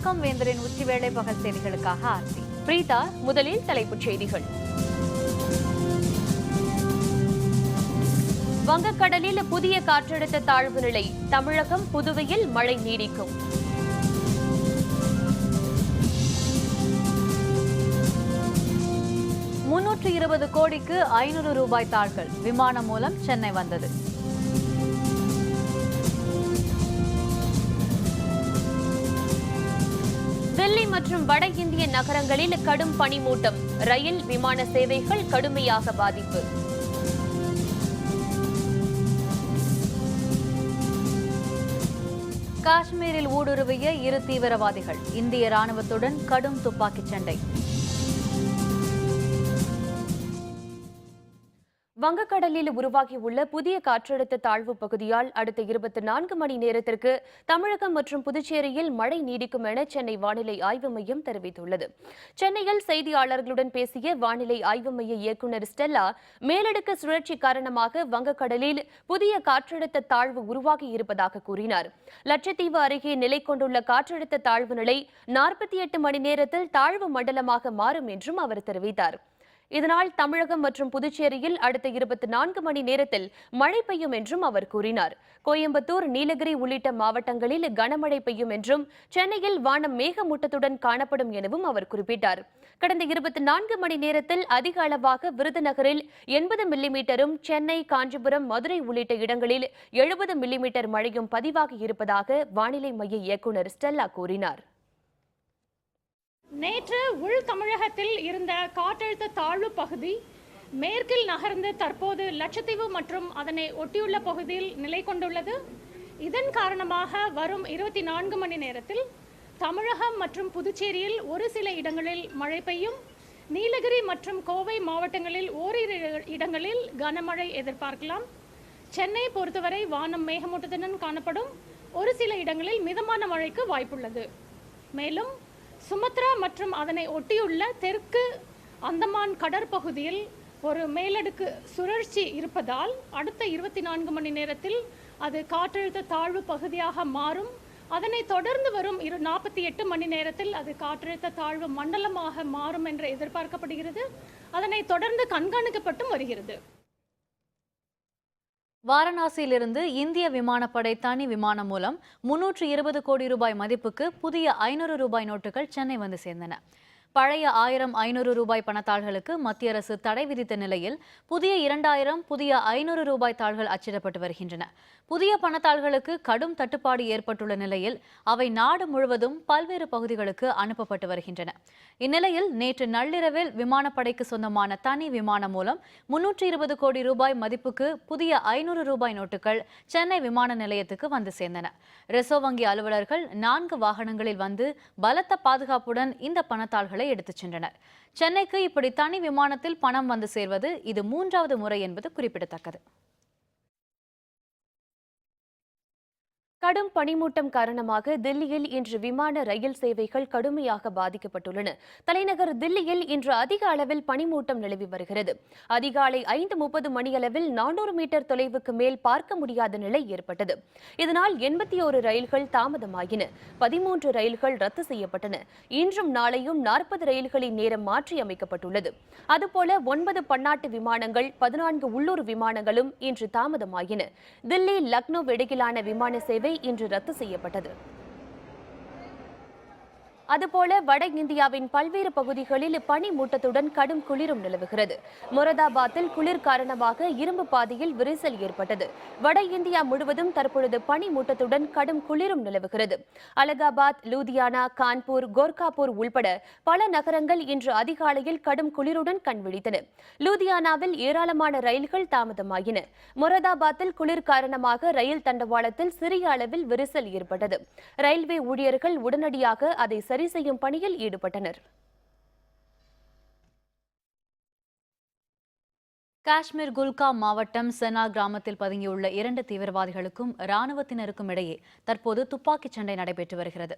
வணக்கம் வேந்தரின் உச்சிவேளை பகல் செய்திகளுக்காக ஆர்த்தி பிரீதா. முதலில் தலைப்புச் செய்திகள். வங்கக்கடலில் புதிய காற்றழுத்த தாழ்வு நிலை. தமிழகம், புதுவையில் மழை நீடிக்கும். ₹320 கோடிக்கு 500 தாள்கள் விமானம் மூலம் சென்னை வந்தது. டெல்லி மற்றும் வட இந்திய நகரங்களில் கடும் பனிமூட்டம். ரயில், விமான சேவைகள் கடுமையாக பாதிப்பு. காஷ்மீரில் ஊடுருவிய 2 தீவிரவாதிகள். இந்திய ராணுவத்துடன் கடும் துப்பாக்கிச் சண்டை. வங்கக்கடலில் உருவாகியுள்ள புதிய காற்றழுத்த தாழ்வு பகுதியால் அடுத்த 24 மணி நேரத்திற்கு தமிழகம் மற்றும் புதுச்சேரியில் மழை நீடிக்கும் என சென்னை வானிலை ஆய்வு மையம் தெரிவித்துள்ளது. சென்னையில் செய்தியாளர்களுடன் பேசிய வானிலை ஆய்வு மைய இயக்குநர் ஸ்டெல்லா, மேலடுக்கு சுழற்சி காரணமாக வங்கக்கடலில் புதிய காற்றழுத்த தாழ்வு உருவாகி இருப்பதாக கூறினார். லட்சத்தீவு அருகே நிலை கொண்டுள்ள காற்றழுத்த தாழ்வு நிலை 48 மணி நேரத்தில் தாழ்வு மண்டலமாக மாறும் என்றும் அவர் தெரிவித்தார். இதனால் தமிழகம் மற்றும் புதுச்சேரியில் அடுத்த 24 மணி நேரத்தில் மழை பெய்யும் என்றும் அவர் கூறினார். கோயம்புத்தூர், நீலகிரி உள்ளிட்ட மாவட்டங்களில் கனமழை பெய்யும் என்றும் சென்னையில் வானம் மேகமூட்டத்துடன் காணப்படும் எனவும் அவர் குறிப்பிட்டார். கடந்த 24 மணி நேரத்தில் அதிக அளவாக விருதுநகரில் 80 மில்லிமீட்டரும், சென்னை, காஞ்சிபுரம், மதுரை உள்ளிட்ட இடங்களில் 70 மில்லிமீட்டர் மழையும் பதிவாகி இருப்பதாக வானிலை மைய இயக்குநர் ஸ்டெல்லா கூறினார். நேற்று உள் தமிழகத்தில் இருந்த காற்றழுத்த தாழ்வு பகுதி மேற்கில் நகர்ந்து தற்போது லட்சத்தீவு மற்றும் அதனை ஒட்டியுள்ள பகுதியில் நிலை கொண்டுள்ளது. இதன் காரணமாக வரும் 24 மணி நேரத்தில் தமிழகம் மற்றும் புதுச்சேரியில் ஒரு சில இடங்களில் மழை பெய்யும். நீலகிரி மற்றும் கோவை மாவட்டங்களில் ஓரிரு இடங்களில் கனமழை எதிர்பார்க்கலாம். சென்னை பொறுத்தவரை வானம் மேகமூட்டத்துடன் காணப்படும். ஒரு சில இடங்களில் மிதமான மழைக்கு வாய்ப்புள்ளது. மேலும் சுமத்ரா மற்றும் அதனை ஒட்டியுள்ள தெற்கு அந்தமான் கடற்பகுதியில் ஒரு மேலடுக்கு சுழற்சி இருப்பதால் அடுத்த 24 மணி நேரத்தில் அது காற்றழுத்த தாழ்வு பகுதியாக மாறும். அதனை தொடர்ந்து வரும் 48 மணி நேரத்தில் அது காற்றழுத்த தாழ்வு மண்டலமாக மாறும் என்று எதிர்பார்க்கப்படுகிறது. அதனை தொடர்ந்து கண்காணிக்கப்பட்டும் வருகிறது. வாரணாசியிலிருந்து இந்திய விமானப்படை தனி விமானம் மூலம் ₹320 கோடி மதிப்புக்கு புதிய ₹500 நோட்டுகள் சென்னை வந்து சேர்ந்தன. பழைய 1000, ₹500 பணத்தாள்களுக்கு மத்திய அரசு தடை விதித்த நிலையில் புதிய 2000, புதிய ₹500 தாள்கள் அச்சிடப்பட்டு வருகின்றன. புதிய பணத்தாள்களுக்கு கடும் தட்டுப்பாடு ஏற்பட்டுள்ள நிலையில் அவை நாடு முழுவதும் பல்வேறு பகுதிகளுக்கு அனுப்பப்பட்டு வருகின்றன. இந்நிலையில் நேற்று நள்ளிரவில் விமானப்படைக்கு சொந்தமான தனி விமானம் மூலம் ₹320 கோடி மதிப்புக்கு புதிய ₹500 நோட்டுகள் சென்னை விமான நிலையத்துக்கு வந்து சேர்ந்தன. ரிசர்வ் வங்கி அலுவலர்கள் 4 வாகனங்களில் வந்து பலத்த பாதுகாப்புடன் இந்த பணத்தாள்களை எடுத்துச் சென்றனர். சென்னைக்கு இப்படி தனி விமானத்தில் பணம் வந்து சேர்வது இது 3வது முறை என்பது குறிப்பிடத்தக்கது. கடும் பனிமூட்டம் காரணமாக தில்லியில் இன்று விமான, ரயில் சேவைகள் கடுமையாக பாதிக்கப்பட்டுள்ளன. தலைநகர் தில்லியில் இன்று அதிக அளவில் பனிமூட்டம் நிலவி வருகிறது. அதிகாலை 5:30 மணியளவில் 400 மீட்டர் தொலைவுக்கு மேல் பார்க்க முடியாத நிலை ஏற்பட்டது. இதனால் 81 ரயில்கள் தாமதமாகின. 13 ரயில்கள் ரத்து செய்யப்பட்டன. இன்றும் நாளையும் 40 ரயில்களின் நேரம் மாற்றி அமைக்கப்பட்டுள்ளது. அதுபோல 9 பன்னாட்டு விமானங்கள், 14 உள்ளூர் விமானங்களும் இன்று தாமதமாகின. தில்லி, லக்னோ இடையிலான விமான சேவை இன்று ரத்து செய்யப்பட்டது. அதுபோல வட இந்தியாவின் பல்வேறு பகுதிகளில் பனி மூட்டத்துடன் கடும் குளிரும் நிலவுகிறது. மொரதாபாத்தில் குளிர் காரணமாக இரும்பு பாதையில் விரிசல் ஏற்பட்டது. வட இந்தியா முழுவதும் தற்பொழுது பனி மூட்டத்துடன் கடும் குளிரும் நிலவுகிறது. அலகாபாத், லூதியானா, கான்பூர், கோர்காப்பூர் உள்பட பல நகரங்கள் இன்று அதிகாலையில் கடும் குளிருடன் கண்விழித்தன. லூதியானாவில் ஏராளமான ரயில்கள் தாமதமாகின. மொரதாபாத்தில் குளிர் காரணமாக ரயில் தண்டவாளத்தில் சிறிய அளவில் விரிசல் ஏற்பட்டது. ரயில்வே ஊழியர்கள் உடனடியாக அதை சரி செய்யும் பணியில் ஈடுபட்டனர். காஷ்மீர் குல்காம் மாவட்டம் செனா கிராமத்தில் பதுங்கியுள்ள 2 தீவிரவாதிகளுக்கும் இராணுவத்தினருக்கும் இடையே தற்போது துப்பாக்கிச் சண்டை நடைபெற்று வருகிறது.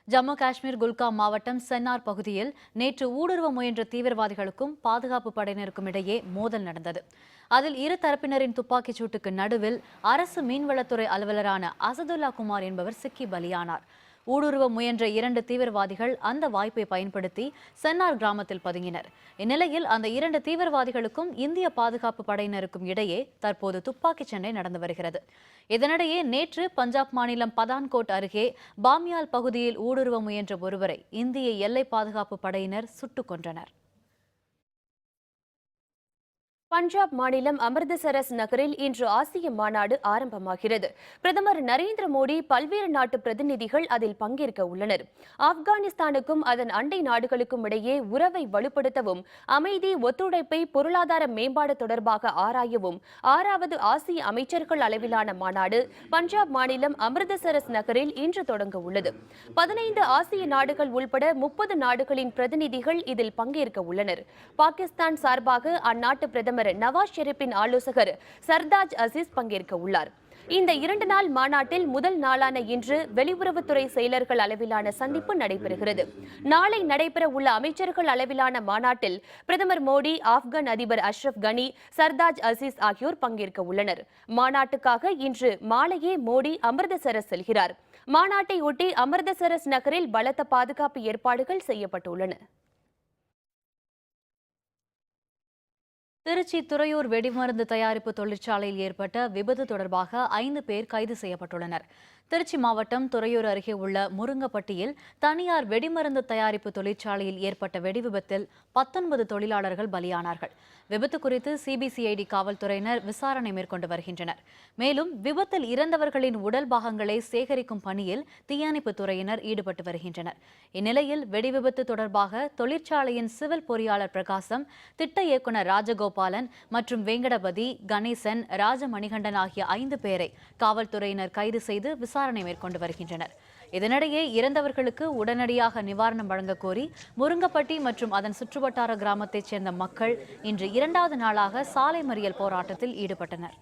ஜம்மு காஷ்மீர் குல்காம் மாவட்டம் சென்னார் பகுதியில் நேற்று ஊடுருவ முயன்ற தீவிரவாதிகளுக்கும் பாதுகாப்பு படையினருக்கும் இடையே மோதல் நடந்தது. அதில் இரு தரப்பினரின் துப்பாக்கிச் சூட்டுக்கு நடுவில் அரசு மீன்வளத்துறை அலுவலரான அசதுல்லா குமார் என்பவர் சிக்கி பலியானார். ஊடுருவ முயன்ற 2 தீவிரவாதிகள் அந்த வாய்ப்பை பயன்படுத்தி சென்னார் கிராமத்தில் பதுங்கினர். இந்நிலையில் அந்த 2 தீவிரவாதிகளுக்கும் இந்திய பாதுகாப்பு படையினருக்கும் இடையே தற்போது துப்பாக்கிச் சண்டை நடந்து வருகிறது. இதனிடையே நேற்று பஞ்சாப் மாநிலம் பதான்கோட் அருகே பாமியால் பகுதியில் ஊடுருவ முயன்ற ஒருவரை இந்திய எல்லை பாதுகாப்பு படையினர் சுட்டுக் கொன்றனர். பஞ்சாப் மாநிலம் அமிர்தசரஸ் நகரில் இன்று ஆசிய மாநாடு ஆரம்பமாகிறது. பிரதமர் நரேந்திர மோடி, பல்வேறு நாட்டு பிரதிநிதிகள் அதில் பங்கேற்க உள்ளனர். ஆப்கானிஸ்தானுக்கும் அதன் அண்டை நாடுகளுக்கும் இடையே உறவை வலுப்படுத்தவும், அமைதி, ஒத்துழைப்பை, பொருளாதார மேம்பாடு தொடர்பாக ஆராயவும் 6வது ஆசிய அமைச்சர்கள் அளவிலான மாநாடு பஞ்சாப் மாநிலம் அமிர்தசரஸ் நகரில் இன்று தொடங்க உள்ளது. 15 ஆசிய நாடுகள் உள்பட 30 நாடுகளின் பிரதிநிதிகள் இதில் பங்கேற்க உள்ளனர். பாகிஸ்தான் சார்பாக அந்நாட்டு பிரதமர் நவாஸ் ஷெரீப்பின் ஆலோசகர் சர்தாஜ் அசீஸ் பங்கேற்க உள்ளார். இந்த 2 நாள் மாநாட்டில் முதல் நாளான இன்று வெளியுறவுத்துறை செயலர்கள் அளவிலான சந்திப்பு நடைபெறுகிறது. நாளை நடைபெற உள்ள அமைச்சர்கள் அளவிலான மாநாட்டில் பிரதமர் மோடி, ஆப்கான் அதிபர் அஷ்ரப் கனி, சர்தாஜ் அசீஸ் ஆகியோர் பங்கேற்க உள்ளனர். மாநாட்டுக்காக இன்று மாலையே மோடி அமிர்தசரஸ் செல்கிறார். மாநாட்டை ஒட்டி அமிர்தசரஸ் நகரில் பலத்த பாதுகாப்பு ஏற்பாடுகள் செய்யப்பட்டுள்ளன. திருச்சி துறையூர் வெடிமருந்து தயாரிப்பு தொழிற்சாலையில் ஏற்பட்ட விபத்து தொடர்பாக 5 பேர் கைது செய்யப்பட்டுள்ளனர். திருச்சி மாவட்டம் துறையூர் அருகே உள்ள முருங்கப்பட்டியில் தனியார் வெடிமருந்து தயாரிப்பு தொழிற்சாலையில் ஏற்பட்ட வெடிவிபத்தில் 19 தொழிலாளர்கள் பலியானார்கள். விபத்து குறித்து சிபிசிஐடி காவல்துறையினர் விசாரணை மேற்கொண்டு வருகின்றனர். மேலும் விபத்தில் இறந்தவர்களின் உடல் பாகங்களை சேகரிக்கும் பணியில் தீயணைப்புத் துறையினர் ஈடுபட்டு வருகின்றனர். இந்நிலையில் வெடிவிபத்து தொடர்பாக தொழிற்சாலையின் சிவில் பொறியாளர் பிரகாசம், திட்ட இயக்குநர் ராஜகோபாலன் மற்றும் வெங்கடபதி, கணேசன், ராஜமணிகண்டன் ஆகிய 5 பேரை காவல்துறையினர் கைது செய்து விசாரணை மேற்கொண்டு வருகின்றனர். இதனிடையே இறந்தவர்களுக்கு உடனடியாக நிவாரணம் வழங்க கோரி முருங்கப்பட்டி மற்றும் அதன் சுற்றுவட்டார கிராமத்தைச் சேர்ந்த மக்கள் இன்று 2வது நாளாக சாலை மறியல் போராட்டத்தில் ஈடுபட்டனர்.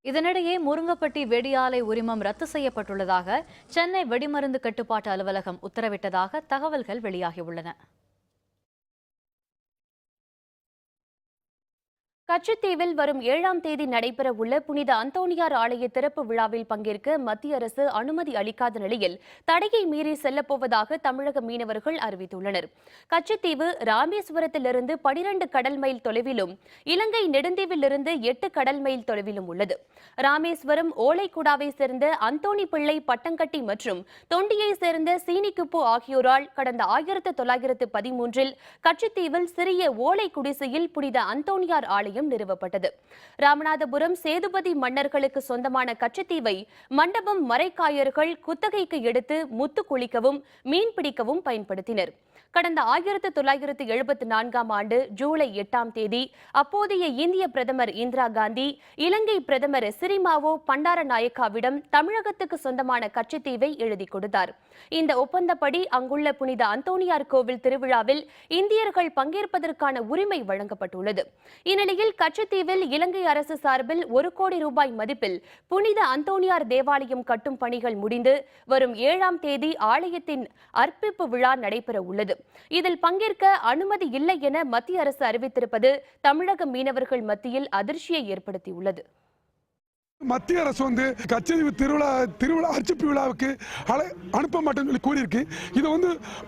இதனிடையே முருங்கப்பட்டி வெடி ஆலை உரிமம் ரத்து செய்யப்பட்டுள்ளதாக சென்னை வெடிமருந்து கட்டுப்பாட்டு அலுவலகம் உத்தரவிட்டதாக தகவல்கள் வெளியாகியுள்ளன. கச்சத்தீவில் வரும் 7ஆம் தேதி நடைபெற உள்ள புனித அந்தோணியார் ஆலய திறப்பு விழாவில் பங்கேற்க மத்திய அரசு அனுமதி அளிக்காத நிலையில் தடையை மீறி செல்லப்போவதாக தமிழக மீனவர்கள் அறிவித்துள்ளனர். கச்சத்தீவு ராமேஸ்வரத்திலிருந்து 12 கடல் மைல் தொலைவிலும், இலங்கை நெடுந்தீவிலிருந்து 8 கடல் மைல் தொலைவிலும் உள்ளது. ராமேஸ்வரம் ஓலைக்குடாவை சேர்ந்த அந்தோணி பிள்ளை பட்டங்கட்டி மற்றும் தொண்டியை சேர்ந்த சீனிக்குப்பு ஆகியோரால் கடந்த 1913இல் கச்சத்தீவில் சிறிய ஓலை குடிசையில் புனித அந்தோணியார் ஆலயம் நிறுவப்பட்டது. ராமநாதபுரம் சேதுபதி மன்னர்களுக்கு சொந்தமான கச்சத்தீவை மண்டபம் மரைக்காயர்கள் குத்தகைக்கு எடுத்து முத்து குளிக்கவும் மீன் பிடிக்கவும் பயன்படுத்தினர். கடந்த 1974ஆம் ஆண்டு ஜூலை 8ஆம் தேதி அப்போதைய இந்திய பிரதமர் இந்திரா காந்தி இலங்கை பிரதமர் சிறிமாவோ பண்டாரநாயக்காவிடம் தமிழகத்துக்கு சொந்தமான கச்சத்தீவை எழுதி கொடுத்தார். இந்த ஒப்பந்தப்படி அங்குள்ள புனித அந்தோணியார் கோவில் திருவிழாவில் இந்தியர்கள் பங்கேற்பதற்கான உரிமை வழங்கப்பட்டுள்ளது. இந்நிலையில் கச்சத்தீவில் இலங்கை அரசு சார்பில் 1 கோடி ரூபாய் மதிப்பில் புனித அந்தோணியார் தேவாலயம் கட்டும் பணிகள் முடிந்து வரும் 7ஆம் தேதி ஆலயத்தின் அர்ப்பிப்பு விழா நடைபெற உள்ளது. இதில் பங்கேற்க அனுமதி இல்லை என மத்திய அரசு அறிவித்திருப்பது தமிழக மீனவர்கள் மத்தியில் அதிர்ச்சியை ஏற்படுத்தியுள்ளது. மத்திய அரசு கச்சத்தீவு திருவிழா அர்ச்சிப்பு விழாவுக்கு அனுப்ப மாட்டேன்னு சொல்லி கூறியிருக்கு. இது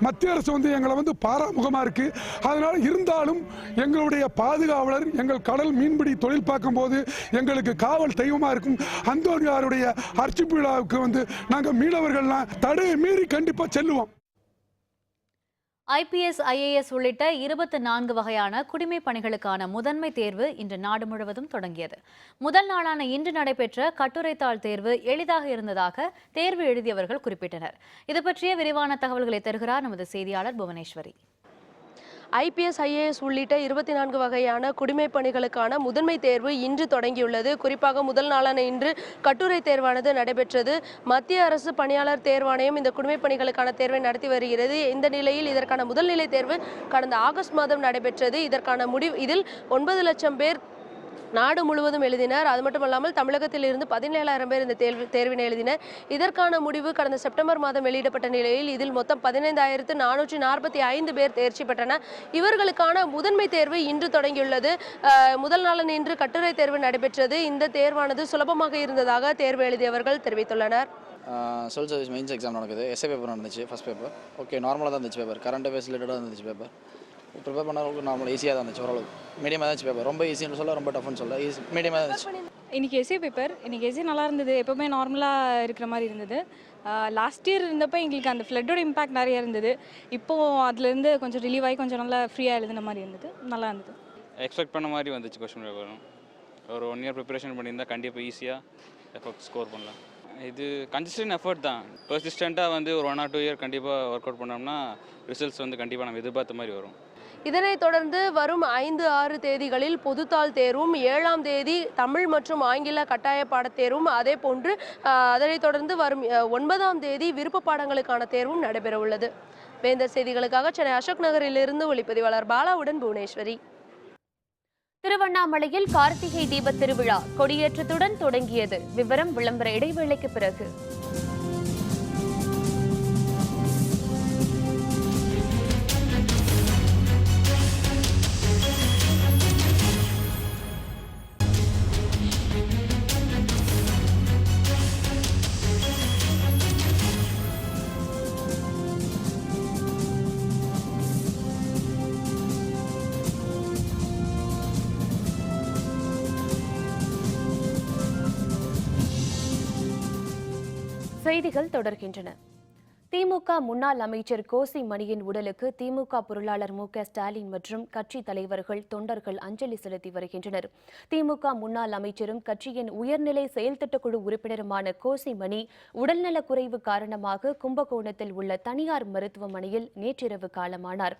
மத்திய அரசு எங்களை பாராமுகமா இருக்கு. அதனால இருந்தாலும் எங்களுடைய பாதுகாவலர் எங்கள் கடல் மீன்பிடி தொழில் பார்க்கும்போது எங்களுக்கு காவல் தெய்வமா இருக்கும். அந்தோணியாருடைய அர்ச்சிப்பு விழாவுக்கு நாங்கள் மீனவர்கள்லாம் தடையை மீறி கண்டிப்பா செல்லுவோம். IPS, IAS உள்ளிட்ட 24 வகையான குடிமைப் பணிகளுக்கான முதன்மை தேர்வு இன்று நாடு முழுவதும் தொடங்கியது. முதல் நாளான இன்று நடைபெற்ற கட்டுரைத்தாள் தேர்வு எளிதாக இருந்ததாக தேர்வு எழுதியவர்கள் குறிப்பிட்டனர். இது பற்றிய விரிவான தகவல்களை தருகிறார் நமது செய்தியாளர் புவனேஸ்வரி. IPS, IAS உள்ளிட்ட 24 வகையான குடிமைப் பணிகளுக்கான முதன்மை தேர்வு இன்று தொடங்கியுள்ளது. குறிப்பாக முதல் நாளான இன்று கட்டுரை தேர்வானது நடைபெற்றது. மத்திய அரசு பணியாளர் தேர்வாணையம் இந்த குடிமைப் பணிகளுக்கான தேர்வை நடத்தி வருகிறது. இந்த நிலையில் இதற்கான முதல்நிலை தேர்வு கடந்த ஆகஸ்ட் மாதம் நடைபெற்றது. இதில் 9 லட்சம் பேர் நாடு முழுவதும் எழுதினர். அது மட்டும் இல்லாமல் தமிழகத்தில் இருந்து 17,000 பேர் இந்த தேர்வினை எழுதினர். இதற்கான முடிவு கடந்த செப்டம்பர் மாதம் வெளியிடப்பட்ட நிலையில் இதில் மொத்தம் 15,445 பேர் தேர்ச்சி பெற்றனர். இவர்களுக்கான முதன்மை தேர்வு இன்று தொடங்கியுள்ளது. முதல் நாள் இன்று கட்டுரை தேர்வு நடைபெற்றது. இந்த தேர்வானது சுலபமாக இருந்ததாக தேர்வு எழுதியவர்கள் தெரிவித்துள்ளனர். சிவில் சர்வீஸ் மெயின்ஸ் எக்ஸாம் நடக்குது. எஸ்ஏ பேப்பர் நடந்துச்சு. ஃபர்ஸ்ட் பேப்பர் ஓகே, நார்மலாக தான் இருந்துச்சு. பேப்பர் கரண்ட் அஃபேர்ஸ் ரிலேட்டடாக இருந்துச்சு. பேப்பர் ப்ரிப்பேர் பண்ண நார்மல் ஈஸியாக தான் இருந்துச்சு. ஓரளவு மீடியமாக தான் இருந்துச்சு. பேப்பர் ரொம்ப ஈஸின்னு சொல்ல, ரொம்ப டஃப்னு சொல்ல, மீடியமாக தான் இருந்துச்சு. இன்றைக்கி எஸ்ஏ பேப்பர், இன்றைக்கி எஸ்ஏ நல்லா இருந்தது. எப்போவுமே நார்மலாக இருக்கிற மாதிரி இருந்தது. லாஸ்ட் இயர் இருந்தப்போ எங்களுக்கு அந்த ஃப்ளட்டோட இம்பாக்ட் நிறைய இருந்தது. இப்போது அதுலேருந்து கொஞ்சம் ரிலீவ் ஆகி கொஞ்சம் நல்லா ஃப்ரீயாக எழுதுன மாதிரி இருந்தது. நல்லா இருந்தது. எக்ஸ்பெக்ட் பண்ண மாதிரி வந்துச்சு. கொஸ்டின் பேப்பரும் ஒரு 1 இயர் ப்ரிப்பரேஷன் பண்ணியிருந்தால் கண்டிப்பாக ஈஸியாக எஃபர்ட் ஸ்கோர் பண்ணலாம். இது கன்சிஸ்டன்ட் எஃபர்ட் தான். பெர்சிஸ்டண்ட்டாக வந்து ஒரு 1 or 2 இயர் கண்டிப்பாக ஒர்க் அவுட் பண்ணோம்னா ரிசல்ட்ஸ் வந்து கண்டிப்பாக நம்ம எதிர்பார்த்த மாதிரி வரும். இதனைத் தொடர்ந்து வரும் 5, 6 தேதிகளில் பொதுத்தாள் தேர்வும், 7ஆம் தேதி தமிழ் மற்றும் ஆங்கில கட்டாய பாடத்தேர்வும், அதே போன்று அதனைத் தொடர்ந்து வரும் 9ஆம் தேதி விருப்ப பாடங்களுக்கான தேர்வும் நடைபெற உள்ளது. வேந்தர் செய்திகளுக்காக சென்னை அசோக் நகரிலிருந்து ஒளிப்பதிவாளர் பாலாவுடன் புவனேஸ்வரி. திருவண்ணாமலையில் கார்த்திகை தீப திருவிழா கொடியேற்றத்துடன் தொடங்கியது. விவரம் விளம்பர இடைவேளைக்கு பிறகு. செய்திகள் தொடர்கின்றன. திமுக முன்னாள் அமைச்சர் கோசி மணியின் உடலுக்கு திமுக பொருளாளர் மு.க.ஸ்டாலின் மற்றும் கட்சி தலைவர்கள், தொண்டர்கள் அஞ்சலி செலுத்தி வருகின்றனர். திமுக முன்னாள் அமைச்சரும் கட்சியின் உயர்நிலை செயல்திட்டக்குழு உறுப்பினருமான கோசி மணி உடல்நலக்குறைவு காரணமாக கும்பகோணத்தில் உள்ள தனியார் மருத்துவமனையில் நேற்றிரவு காலமானார்.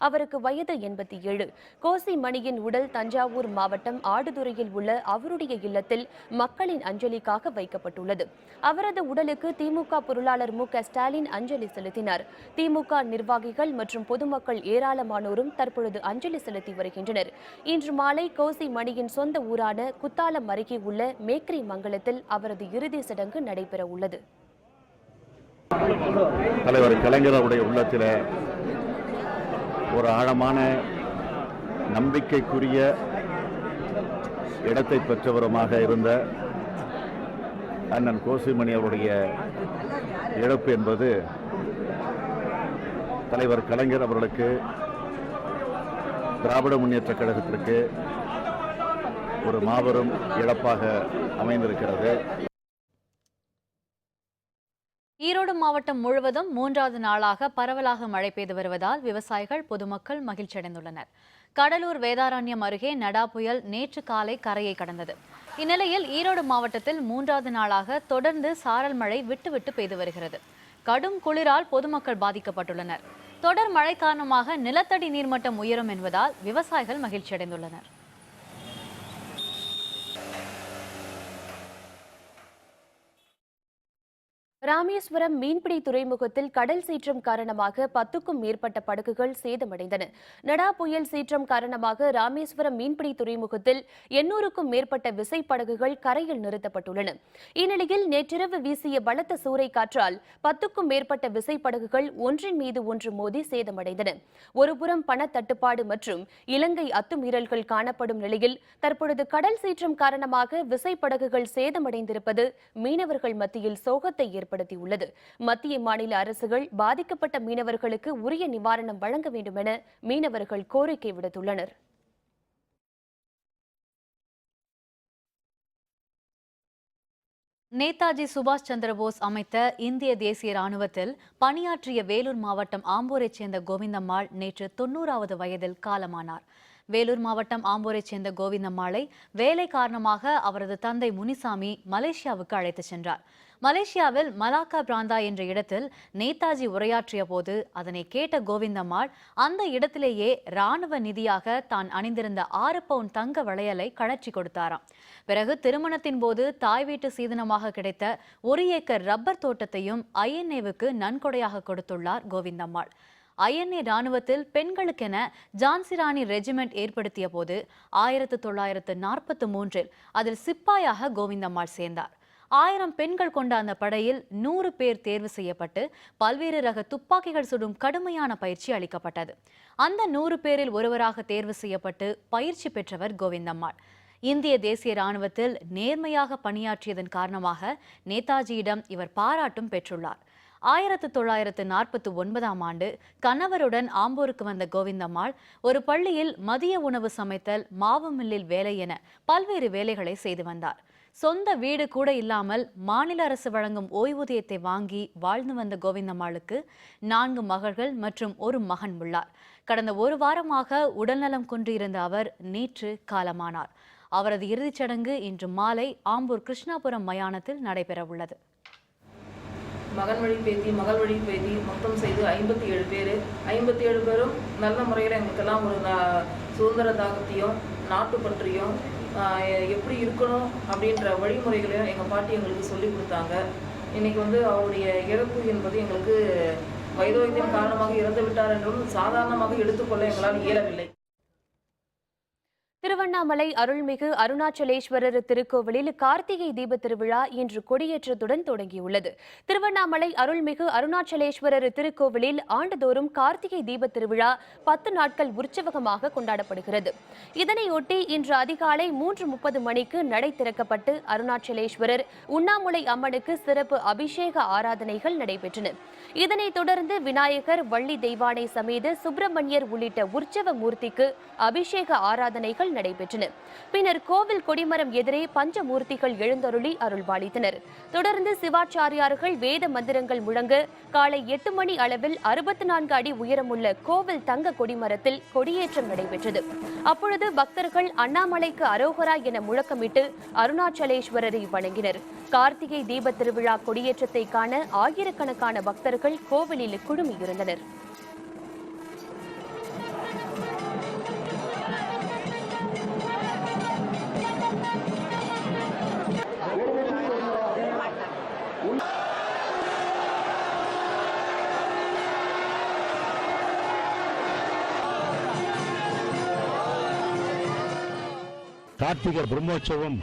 அவருக்கு வயது 87. கோசி மணியின் உடல் தஞ்சாவூர் மாவட்டம் ஆடுதுறையில் உள்ள அவருடைய இல்லத்தில் மக்களின் அஞ்சலிக்காக வைக்கப்பட்டுள்ளது. அவரது உடலுக்கு திமுக பொருளாளர் மு.க.ஸ்டாலின் அஞ்சலி செலுத்தினார். திமுக நிர்வாகிகள் மற்றும் பொதுமக்கள் ஏராளமானோரும் தற்பொழுது அஞ்சலி செலுத்தி வருகின்றனர். இன்று மாலை கோசி மணியின் சொந்த ஊரான குத்தாலம் அருகே உள்ள மேக்ரி மங்கலத்தில் அவரது இறுதி சடங்கு நடைபெற உள்ளது. தலைவர் கலைஞருடைய உள்ளத்திலே ஒரு ஆழமான நம்பிக்கைக்குரிய இடத்தை பெற்றவருமாக இருந்த அண்ணன் கோசிமணி அவருடைய இழப்பு என்பது தலைவர் கலைஞர் அவர்களுக்கு, திராவிட முன்னேற்ற கழகத்திற்கு ஒரு மாபெரும் இழப்பாக அமைந்திருக்கிறது. ஈரோடு மாவட்டம் முழுவதும் 3வது நாளாக பரவலாக மழை பெய்து வருவதால் விவசாயிகள், பொதுமக்கள் மகிழ்ச்சியடைந்துள்ளனர். கடலூர் வேதாரண்யம் அருகே நடா புயல் நேற்று காலை கரையை கடந்தது. இந்நிலையில் ஈரோடு மாவட்டத்தில் 3வது நாளாக தொடர்ந்து சாரல் மழை விட்டு பெய்து வருகிறது. கடும் குளிரால் பொதுமக்கள் பாதிக்கப்பட்டுள்ளனர். தொடர் மழை காரணமாக நிலத்தடி நீர்மட்டம் உயரும் என்பதால் விவசாயிகள் மகிழ்ச்சியடைந்துள்ளனர். ராமேஸ்வரம் மீன்பிடி துறைமுகத்தில் கடல் சீற்றம் காரணமாக 10க்கும் மேற்பட்ட படகுகள் சேதமடைந்தன. நடா புயல் சீற்றம் காரணமாக ராமேஸ்வரம் மீன்பிடி துறைமுகத்தில் 800க்கும் மேற்பட்ட விசைப்படகுகள் கரையில் நிறுத்தப்பட்டுள்ளன. இந்நிலையில் நேற்றிரவு வீசிய பலத்த சூறை காற்றால் 10க்கும் மேற்பட்ட விசைப்படகுகள் ஒன்றின் மீது ஒன்று மோதி சேதமடைந்தன. ஒருபுறம் பண தட்டுப்பாடு மற்றும் இலங்கை அத்துமீறல்கள் காணப்படும் நிலையில் தற்பொழுது கடல் சீற்றம் காரணமாக விசைப்படகுகள் சேதமடைந்திருப்பது மீனவர்கள் மத்தியில் சோகத்தை ஏற்படுத்தியுள்ளது. மத்திய மாநில அரசுகள் பாதிக்கப்பட்ட மீனவர்களுக்கு உரிய நிவாரணம் வழங்க வேண்டும் என மீனவர்கள் கோரிக்கை விடுத்துள்ளனர். நேதாஜி சுபாஷ் சந்திரபோஸ் அமைத்த இந்திய தேசிய ராணுவத்தில் பணியாற்றிய வேலூர் மாவட்டம் ஆம்பூரைச் சேர்ந்த கோவிந்தம்மாள் நேற்று 90வது வயதில் காலமானார். வேலூர் மாவட்டம் ஆம்பூரைச் சேர்ந்த கோவிந்தம்மாளை வேலை காரணமாக அவரது தந்தை முனிசாமி மலேசியாவுக்கு அழைத்துச் சென்றார். மலேசியாவில் மலாக்கா பிராந்தா என்ற இடத்தில் நேதாஜி உரையாற்றிய போது அதனை கேட்ட கோவிந்தம்மாள் அந்த இடத்திலேயே ராணுவ நிதியாக தான் அணிந்திருந்த 6 பவுன் தங்க வளையலை கழற்றி கொடுத்தாராம். பிறகு திருமணத்தின் போது தாய் வீட்டு சீதனமாக கிடைத்த 1 ஏக்கர் ரப்பர் தோட்டத்தையும் INAவுக்கு நன்கொடையாக கொடுத்துள்ளார் கோவிந்தம்மாள். INA ராணுவத்தில் பெண்களுக்கென ஜான்சி ராணி ரெஜிமெண்ட் ஏற்படுத்திய போது 1943 அதில் சிப்பாயாக கோவிந்தம்மாள் சேர்ந்தார். 1000 பெண்கள் கொண்ட அந்த படையில் 100 பேர் தேர்வு செய்யப்பட்டு பல்வேறு ரக துப்பாக்கிகள் சுடும் கடுமையான பயிற்சி அளிக்கப்பட்டது. அந்த 100 பேரில் ஒருவராக தேர்வு செய்யப்பட்டு பயிற்சி பெற்றவர் கோவிந்தம்மாள். இந்திய தேசிய ராணுவத்தில் நேர்மையாக பணியாற்றியதன் காரணமாக நேதாஜியிடம் இவர் பாராட்டும் பெற்றுள்ளார். 1949ஆம் ஆண்டு கணவருடன் ஆம்பூருக்கு வந்த கோவிந்தம்மாள் ஒரு பள்ளியில் மதிய உணவு சமைத்தல், மாவு மில்லில் வேலை என பல்வேறு வேலைகளை செய்து வந்தார். சொந்த வீடு கூட இல்லாமல் மாநில அரசு வழங்கும் ஓய்வூதியத்தை வாங்கி வாழ்ந்து வந்த கோவிந்தம்மாளுக்கு 4 மகள்கள் மற்றும் ஒரு மகன் உள்ளார். கடந்த ஒரு வாரமாக உடல்நலம் குன்றியிருந்த அவர் நேற்று காலமானார். அவரது இறுதிச் சடங்கு இன்று மாலை ஆம்பூர் கிருஷ்ணாபுரம் மயானத்தில் நடைபெறவுள்ளது. மகன் வழி பேத்தி, மகள் வழி பேத்தி மொத்தம் செய்து 57 பேர். 57 பேரும் நல்ல முறையில் எங்களுக்கெல்லாம் ஒரு சுதந்திர தாகத்தையும் நாட்டு பற்றியும் எப்படி இருக்கணும் அப்படின்ற வழிமுறைகளையும் எங்கள் பாட்டி எங்களுக்கு சொல்லி கொடுத்தாங்க. இன்னைக்கு அவருடைய இறப்பு என்பது எங்களுக்கு வைதோகத்தின் காரணமாக இறந்து விட்டார் என்றும் சாதாரணமாக எடுத்துக்கொள்ள எங்களால் இயலவில்லை. திருவண்ணாமலை அருள்மிகு அருணாச்சலேஸ்வரர் திருக்கோவிலில் கார்த்திகை தீப திருவிழா இன்று கொடியேற்றத்துடன் தொடங்கியுள்ளது. திருவண்ணாமலை அருள்மிகு அருணாச்சலேஸ்வரர் திருக்கோவிலில் ஆண்டுதோறும் கார்த்திகை தீப திருவிழா 10 நாட்கள் உற்சவகமாக கொண்டாடப்படுகிறது. இதனையொட்டி இன்று அதிகாலை 3:30 மணிக்கு நடை திறக்கப்பட்டு அருணாச்சலேஸ்வரர், உண்ணாமுலை அம்மனுக்கு சிறப்பு அபிஷேக ஆராதனைகள் நடைபெற்றன. இதனைத் தொடர்ந்து விநாயகர், வள்ளி தெய்வானை சமேத சுப்பிரமணியர் உள்ளிட்ட உற்சவ மூர்த்திக்கு அபிஷேக ஆராதனைகள் நடைபெற்றன. பின்னர் கோவில் கொடிமரம் எதிரே பஞ்சமூர்த்திகள் எழுந்தருளி அருள்பாலித்தனர். தொடர்ந்து சிவாச்சாரியார்கள் வேத மந்திரங்கள் முழங்க காலை 8 மணி அளவில் 64 அடி உயரமுள்ள கோவில் தங்க கொடிமரத்தில் கொடியேற்றம் நடைபெற்றது. அப்பொழுது பக்தர்கள் அண்ணாமலைக்கு அரோகரா என முழக்கமிட்டு அருணாச்சலேஸ்வரரை வணங்கினர். கார்த்திகை தீப திருவிழா கொடியேற்றத்தை காண ஆயிரக்கணக்கான பக்தர்கள் கோவிலில் குழுமியிருந்தனர். கார்த்திகை பிரம்மோற்சவம்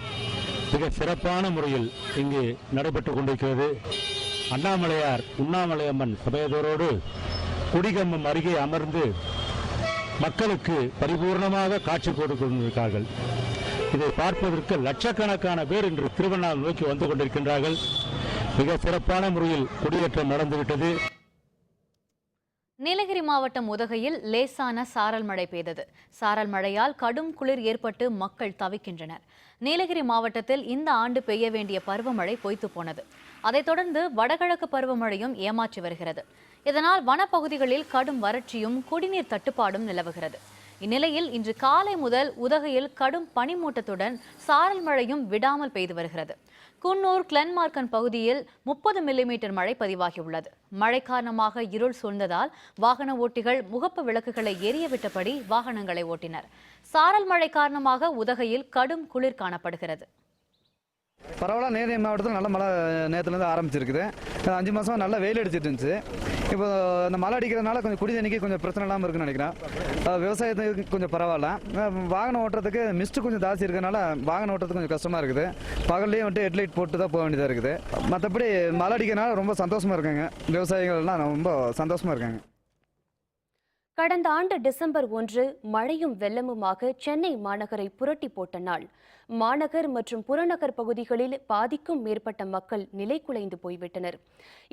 மிக சிறப்பான முறையில் இங்கு நடைபெற்றுக் கொண்டிருக்கிறது. அண்ணாமலையார், உண்ணாமலையம்மன் சபையதோரோடு குடிகம்பம் அருகே அமர்ந்து மக்களுக்கு பரிபூர்ணமாக காட்சி கொடுக்கின்றார்கள். இதை பார்ப்பதற்கு லட்சக்கணக்கான பேர் இன்று திருவண்ணாமலை நோக்கி வந்து கொண்டிருக்கின்றார்கள். மிக சிறப்பான முறையில் கொடியேற்றம் நடந்துவிட்டது. நீலகிரி மாவட்டம் உதகையில் லேசான சாரல் மழை பெய்தது. சாரல் மழையால் கடும் குளிர் ஏற்பட்டு மக்கள் தவிக்கின்றனர். நீலகிரி மாவட்டத்தில் இந்த ஆண்டு பெய்ய வேண்டிய பருவமழை பொய்த்து போனது. அதைத் தொடர்ந்து வடகிழக்கு பருவமழையும் ஏமாற்றி வருகிறது. இதனால் வனப்பகுதிகளில் கடும் வறட்சியும் குடிநீர் தட்டுப்பாடும் நிலவுகிறது. இந்நிலையில் இன்று காலை முதல் உதகையில் கடும் பனிமூட்டத்துடன் சாரல் மழையும் விடாமல் பெய்து வருகிறது. குன்னூர், கிளன்மார்க்கன் பகுதியில் 30 மில்லிமீட்டர் மழை பதிவாகியுள்ளது. மழை காரணமாக இருள் சூழ்ந்ததால் வாகன ஓட்டிகள் முகப்பு விளக்குகளை எரியவிட்டபடி வாகனங்களை ஓட்டினர். சாரல் மழை காரணமாக உதகையில் கடும் குளிர் காணப்படுகிறது. பரவாயில்ல, நீலகிரி மாவட்டத்தில் நல்ல மழை நேரத்துலேருந்து ஆரம்பிச்சிருக்குது. 5 மாதம் நல்லா வெயில் அடிச்சிட்டு இருந்துச்சு. இப்போ இந்த மழை அடிக்கிறதுனால கொஞ்சம் குடி தண்ணிக்கு கொஞ்சம் பிரச்சனை இல்லாமல் இருக்குன்னு நினைக்கிறேன். விவசாயத்துக்கு கொஞ்சம் பரவாயில்ல. வாகனம் ஓட்டுறதுக்கு மிஸ்ட்டு கொஞ்சம் ஜாஸ்தி இருக்கிறதுனால வாகனம் ஓட்டுறதுக்கு கொஞ்சம் கஷ்டமாக இருக்குது. பகல்லையும் ஹெட்லைட் போட்டு தான் போக வேண்டியதாக இருக்குது. மற்றபடி மழை அடிக்கிறதுனால ரொம்ப சந்தோஷமாக இருக்காங்க. விவசாயிகள்லாம் ரொம்ப சந்தோஷமாக இருக்காங்க. கடந்த ஆண்டு டிசம்பர் 1 மழையும் வெள்ளமுமாக சென்னை மாநகரை புரட்டி போட்ட நாள். மாநகர் மற்றும் புறநகர் பகுதிகளில் பாதிக்கும் மேற்பட்ட மக்கள் நிலைகுலைந்து போய்விட்டனர்.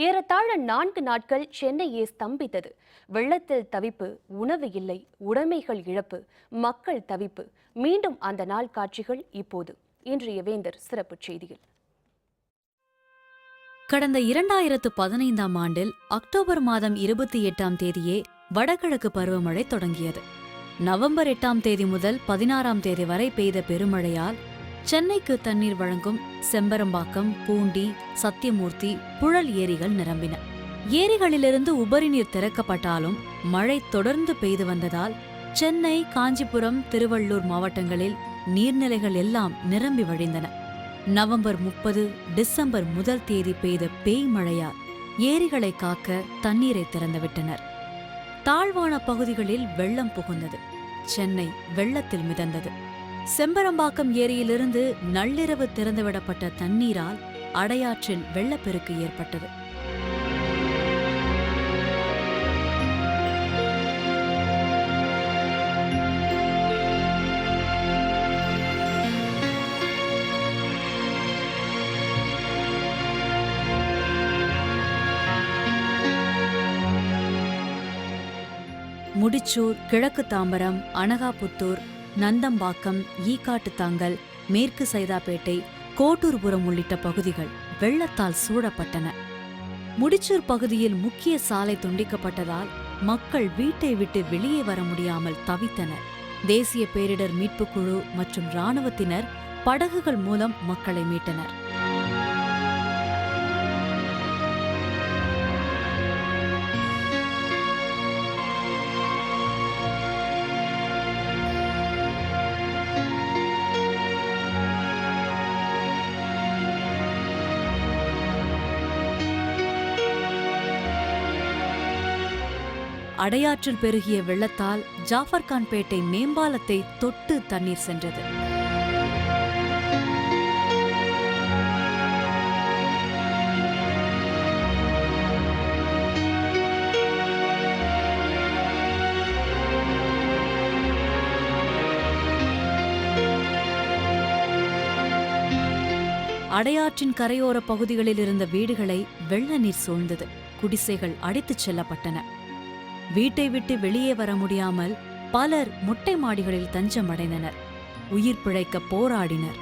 ஏறத்தாழ 4 நாட்கள் சென்னையே ஸ்தம்பித்தது. வெள்ளத்தில் தவிப்பு, உணவு இல்லை, உடைமைகள் இழப்பு, மக்கள் தவிப்பு. மீண்டும் அந்த நாள் காட்சிகள் இப்போது. இன்றைய வேந்தர் சிறப்பு செய்தியில். கடந்த 2015ஆம் ஆண்டில் அக்டோபர் மாதம் 28ஆம் தேதியே வடகிழக்கு பருவமழை தொடங்கியது. நவம்பர் 8ஆம் தேதி முதல் 16ஆம் தேதி வரை பெய்த பெருமழையால் சென்னைக்கு தண்ணீர் வழங்கும் செம்பரம்பாக்கம், பூண்டி, சத்தியமூர்த்தி, புழல் ஏரிகள் நிரம்பின. ஏரிகளிலிருந்து உபரி நீர் திறக்கப்பட்டாலும் மழை தொடர்ந்து பெய்து வந்ததால் சென்னை, காஞ்சிபுரம், திருவள்ளூர் மாவட்டங்களில் நீர்நிலைகள் எல்லாம் நிரம்பி வழிந்தன. நவம்பர் 30, டிசம்பர் 1 பெய்த பேய் மழையால் ஏரிகளை காக்க தண்ணீரை திறந்துவிட்டனர். தாழ்வான பகுதிகளில் வெள்ளம் புகுந்தது. சென்னை வெள்ளத்தில் மிதந்தது. செம்பரம்பாக்கம் ஏரியிலிருந்து நள்ளிரவு திறந்துவிடப்பட்ட தண்ணீரால் அடையாற்றில் வெள்ளப்பெருக்கு ஏற்பட்டது. முடிச்சூர், கிழக்கு தாம்பரம், அனகாபுத்தூர், நந்தம்பாக்கம், ஈக்காட்டுத்தாங்கல், மேற்கு சைதாப்பேட்டை, கோட்டூர்புரம் உள்ளிட்ட பகுதிகள் வெள்ளத்தால் சூழப்பட்டன. முடிச்சூர் பகுதியில் முக்கிய சாலை துண்டிக்கப்பட்டதால் மக்கள் வீட்டை விட்டு வெளியே வர முடியாமல் தவித்தனர். தேசிய பேரிடர் மீட்புக் குழு மற்றும் இராணுவத்தினர் படகுகள் மூலம் மக்களை மீட்டனர். அடையாற்றில் பெருகிய வெள்ளத்தால் ஜாஃபர்கான்பேட்டை மேம்பாலத்தை தொட்டு தண்ணீர் சென்றது. அடையாற்றின் கரையோர பகுதிகளில் இருந்த வீடுகளை வெள்ள நீர் சூழ்ந்தது. குடிசைகள் அடித்துச் செல்லப்பட்டன. வீட்டை விட்டு வெளியே வர முடியாமல் பலர் மொட்டை மாடிகளில் தஞ்சமடைந்தனர். உயிர் பிழைக்க போராடினர்.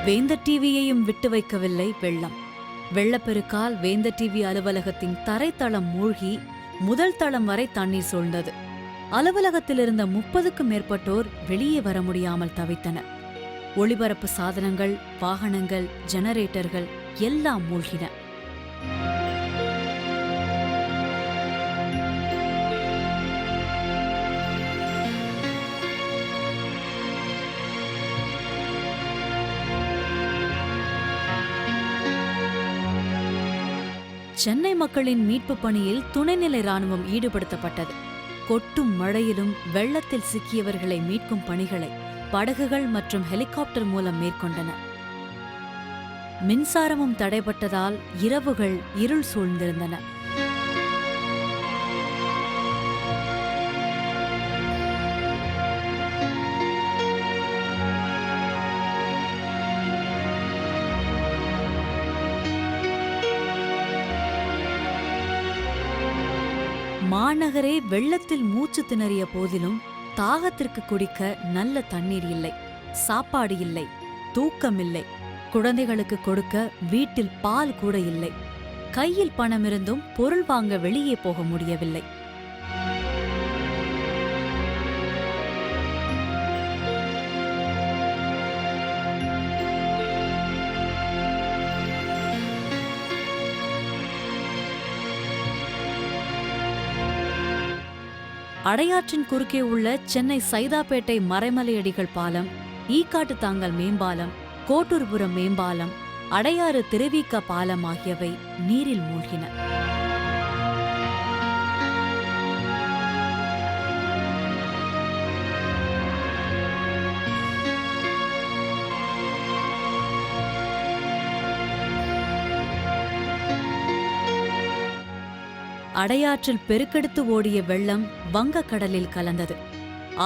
வேந்தர் டிவியையும் விட்டு வைக்கவில்லை வெள்ளம். வெள்ளப்பெருக்கால் வேந்தர் டிவி அலுவலகத்தின் தரைத்தளம் மூழ்கி முதல் தளம் வரை தண்ணீர் சூழ்ந்தது. அலுவலகத்தில் இருந்த 30க்கும் மேற்பட்டோர் வெளியே வர முடியாமல் தவித்தனர். ஒளிபரப்பு சாதனங்கள், வாகனங்கள், ஜெனரேட்டர்கள் எல்லாம் மூழ்கின. சென்னை மக்களின் மீட்பு பணியில் துணைநிலை ராணுவம் ஈடுபடுத்தப்பட்டது. கொட்டும் மழையிலும் வெள்ளத்தில் சிக்கியவர்களை மீட்கும் பணிகளை படகுகள் மற்றும் ஹெலிகாப்டர் மூலம் மேற்கொண்டனர். மின்சாரமும் தடைபட்டதால் இரவுகள் இருள் சூழ்ந்திருந்தன. மாநகரே வெள்ளத்தில் மூச்சு திணறிய போதிலும் தாகத்திற்கு குடிக்க நல்ல தண்ணீர் இல்லை, சாப்பாடு இல்லை, தூக்கமில்லை. குழந்தைகளுக்கு கொடுக்க வீட்டில் பால் கூட இல்லை. கையில் பணம் இருந்தும் பொருள் வாங்க வெளியே போக முடியவில்லை. அடையாற்றின் குறுக்கே உள்ள சென்னை சைதாப்பேட்டை மறைமலையடிகள் பாலம், ஈக்காட்டுத்தாங்கல் மேம்பாலம், கோட்டூர்புரம் மேம்பாலம், அடையாறு திருவிக பாலம் ஆகியவை நீரில் மூழ்கின. அடையாற்றில் பெருக்கெடுத்து ஓடிய வெள்ளம் வங்கக்கடலில் கலந்தது.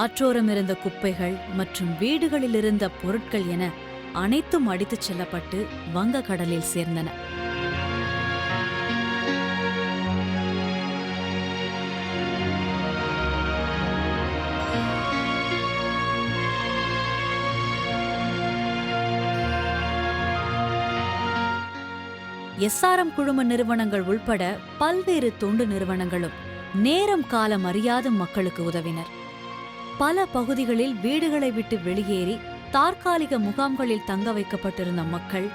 ஆற்றோரம் இருந்த குப்பைகள் மற்றும் வீடுகளில் இருந்த பொருட்கள் என அனைத்தும் அடித்துச் செல்லப்பட்டு வங்கக்கடலில் சேர்ந்தன. SRM குழும நிறுவனங்கள் உள்பட பல்வேறு தொண்டு நிறுவனங்களும் நேரம் காலம் அறியாத மக்களுக்கு உதவினர். பல பகுதிகளில் வீடுகளை விட்டு வெளியேறி தற்காலிக முகாம்களில் தங்க வைக்கப்பட்டிருந்த மக்கள்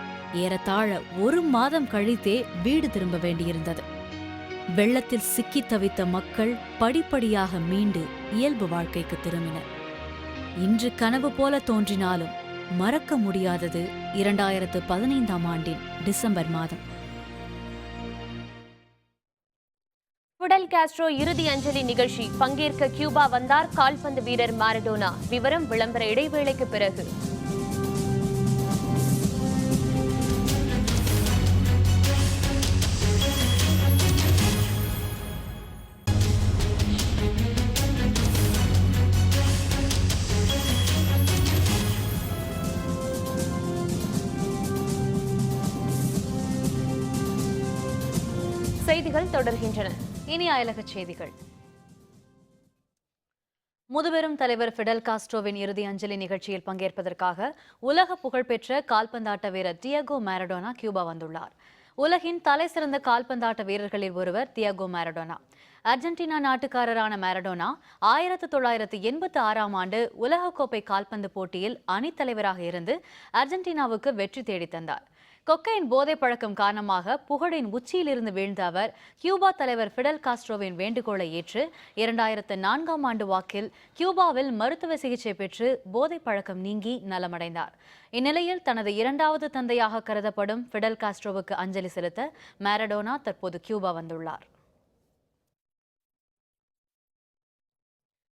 ஏறத்தாழ 1 மாதம் கழித்தே வீடு திரும்ப வேண்டியிருந்தது. வெள்ளத்தில் சிக்கித் தவித்த மக்கள் படிப்படியாக மீண்டு இயல்பு வாழ்க்கைக்கு திரும்பினர். இன்று கனவு போல தோன்றினாலும் மறக்க முடியாதது 2015ஆம் ஆண்டின் டிசம்பர் மாதம். ஃபிடல் காஸ்ட்ரோ இறுதி அஞ்சலி நிகழ்ச்சி பங்கேற்க கியூபா வந்தார் கால்பந்து வீரர் மாரடோனா. விவரம் விளம்பர இடைவேளைக்கு பிறகு. செய்திகள் தொடர்கின்றன. இனி அயலகச் செய்திகள். முதுபெரும் தலைவர் ஃபிடல் காஸ்ட்ரோவின் இறுதி அஞ்சலி நிகழ்ச்சியில் பங்கேற்பதற்காக உலக புகழ்பெற்ற கால்பந்தாட்ட வீரர் டியகோ மாரடோனா கியூபா வந்துள்ளார். உலகின் தலைசிறந்த கால்பந்தாட்ட வீரர்களில் ஒருவர் டியகோ மாரடோனா. அர்ஜென்டினா நாட்டுக்காரரான மாரடோனா 1986ஆம் ஆண்டு உலகக்கோப்பை கால்பந்து போட்டியில் அணித்தலைவராக இருந்து அர்ஜென்டினாவுக்கு வெற்றி தேடி தந்தார். கொக்கைன் போதை பழக்கம் காரணமாக புகழின் உச்சியிலிருந்து வீழ்ந்த அவர் கியூபா தலைவர் ஃபிடல் காஸ்ட்ரோவின் வேண்டுகோளை ஏற்று 2004ஆம் ஆண்டு வாக்கில் கியூபாவில் மருத்துவ சிகிச்சை பெற்று போதை பழக்கம் நீங்கி நலமடைந்தார். இந்நிலையில் தனது இரண்டாவது தந்தையாக கருதப்படும் ஃபிடல் காஸ்ட்ரோவுக்கு அஞ்சலி செலுத்த மாரடோனா தற்போது கியூபா வந்துள்ளார்.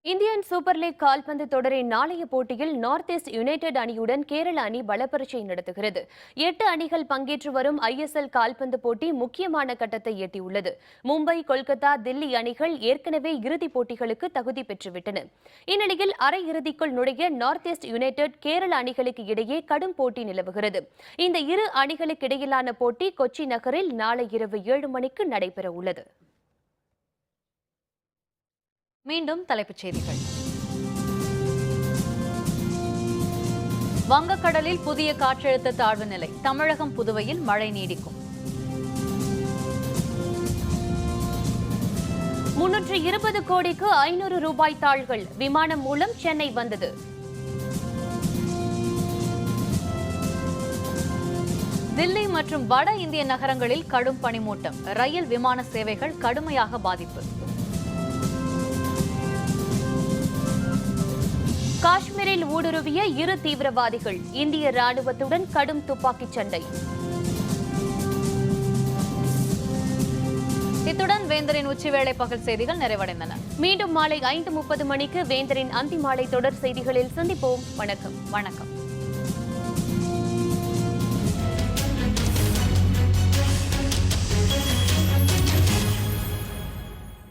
இந்தியன் சூப்பர் லீக் கால்பந்து தொடரின் நாளைய போட்டியில் நார்த் ஈஸ்ட் யுனைடெட் அணியுடன் கேரள அணி பலப்பரீட்சை நடத்துகிறது. 8 அணிகள் பங்கேற்று வரும் ISL கால்பந்து போட்டி முக்கியமான கட்டத்தை எட்டியுள்ளது. மும்பை, கொல்கத்தா, தில்லி அணிகள் ஏற்கனவே இறுதிப் போட்டிகளுக்கு தகுதி பெற்றுவிட்டன. இந்நிலையில் அரையிறுதிக்குள் நுழைய நார்த் ஈஸ்ட் யுனைடெட் கேரள அணிகளுக்கு இடையே கடும் போட்டி நிலவுகிறது. இந்த இரு அணிகளுக்கு இடையிலான போட்டி கொச்சி நகரில் நாளை இரவு 7 மணிக்கு நடைபெற உள்ளது. மீண்டும் தலைப்புச் செய்திகள். வங்கக்கடலில் புதிய காற்றழுத்த தாழ்வு நிலை. தமிழகம், புதுவையில் மழை நீடிக்கும். 320 கோடிக்கு 500 ரூபாய் தாள்கள் விமானம் மூலம் சென்னை வந்தது. தில்லி மற்றும் வட இந்திய நகரங்களில் கடும் பனிமூட்டம். ரயில், விமான சேவைகள் கடுமையாக பாதிப்பு. காஷ்மீரில் ஊடுருவிய 2 தீவிரவாதிகள். இந்திய ராணுவத்துடன் கடும் துப்பாக்கிச் சண்டை. இத்துடன் வேந்தரின் உச்சிவேளை பகல் செய்திகள் நிறைவடைந்தன. மீண்டும் மாலை 5:30 மணிக்கு வேந்தரின் அந்திமாலை தொடர் செய்திகளில் சந்திப்போம். வணக்கம்.